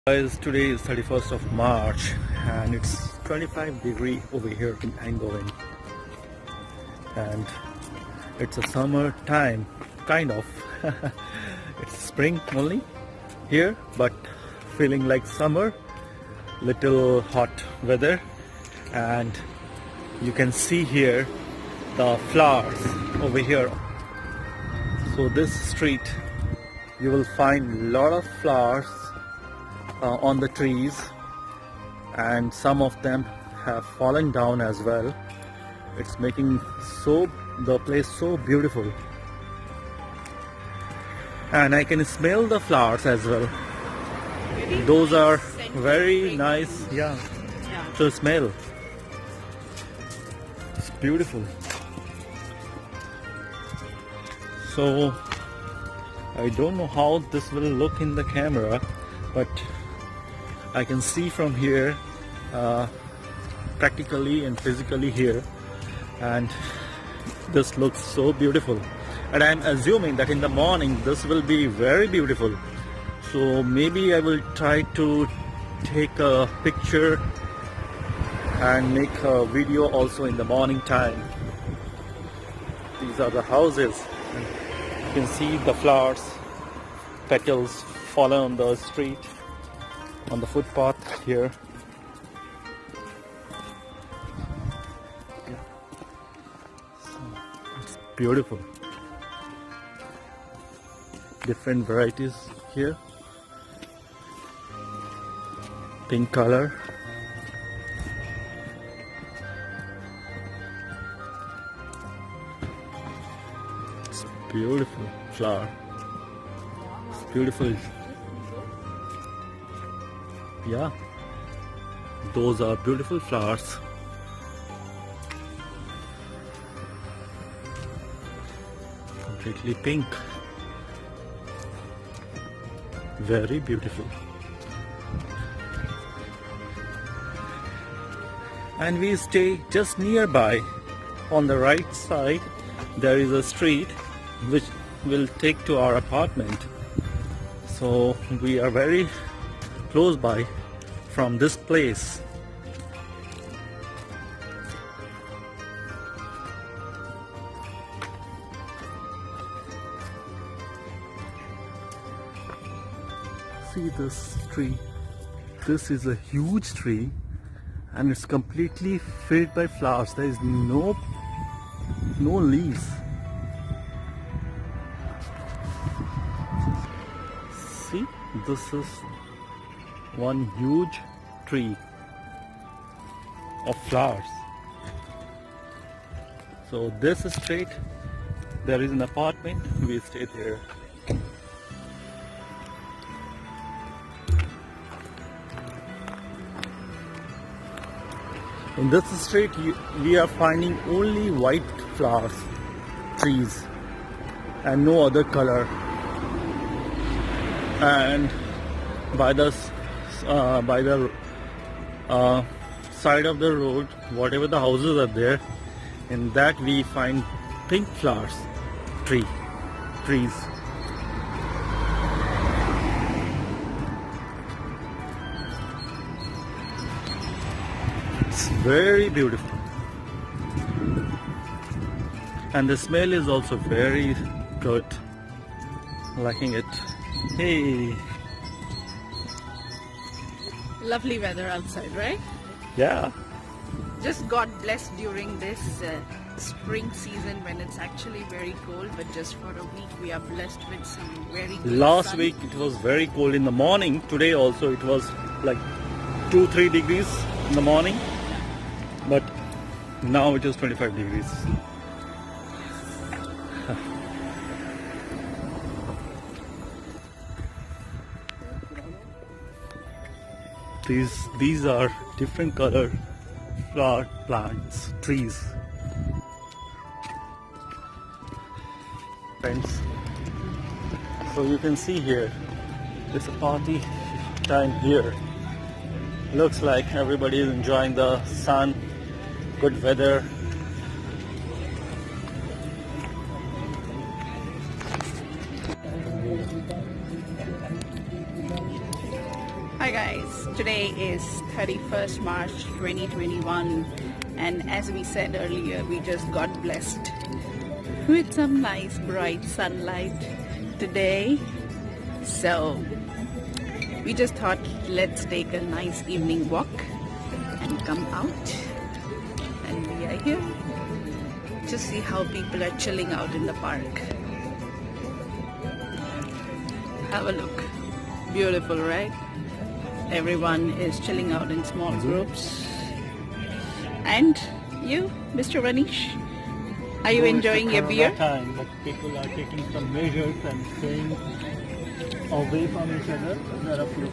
Guys, today is 31st of March and it's 25-degree over here in Eindhoven, and it's a summer time, kind of. It's spring only here, but feeling like summer, little hot weather. And you can see here the flowers over here. So this street you will find a lot of flowers on the trees, and some of them have fallen down as well. It's making the place so beautiful, and I can smell the flowers as well. Those are very nice, yeah, to smell. It's beautiful. So I don't know how this will look in the camera, but I can see from here practically and physically here, and this looks so beautiful. And I'm assuming that in the morning this will be very beautiful, so maybe I will try to take a picture and make a video also in the morning time. These are the houses, and you can see the flowers, petals fallen on the street, on the footpath here. Yeah. So it's beautiful. Different varieties here. Pink color. It's beautiful flower. It's beautiful. Yeah, those are beautiful flowers. Completely pink. Very beautiful. And we stay just nearby. On the right side there is a street which will take to our apartment. So we are very close by from this place. See this tree. This is a huge tree, and it's completely filled by flowers. There is no leaves. See, this is one huge tree of flowers. So this street, there is an apartment, we stay there. In this street we are finding only white flowers, trees, and no other color. And by the side of the road, whatever the houses are there, in that we find pink flowers, trees. It's very beautiful, and the smell is also very good. Liking it. Hey. Lovely weather outside, right? Yeah. Just got blessed during this spring season when it's actually very cold, but just for a week we are blessed with some very good Last sun. week it was very cold in the morning. Today also it was like 2-3 degrees in the morning, but now it is 25 degrees. These are different color flower plants, trees. Friends, so you can see here, it's a party time here. Looks like everybody is enjoying the sun, good weather. Hi guys, today is 31st March 2021 and as we said earlier, we just got blessed with some nice bright sunlight today. So we just thought let's take a nice evening walk and come out, and we are here to see how people are chilling out in the park. Have a look. Beautiful, right? Everyone is chilling out in small groups. And you, Mr. Ranish, are you enjoying your beer? Time that people are taking some measures and staying away from each other. There are few.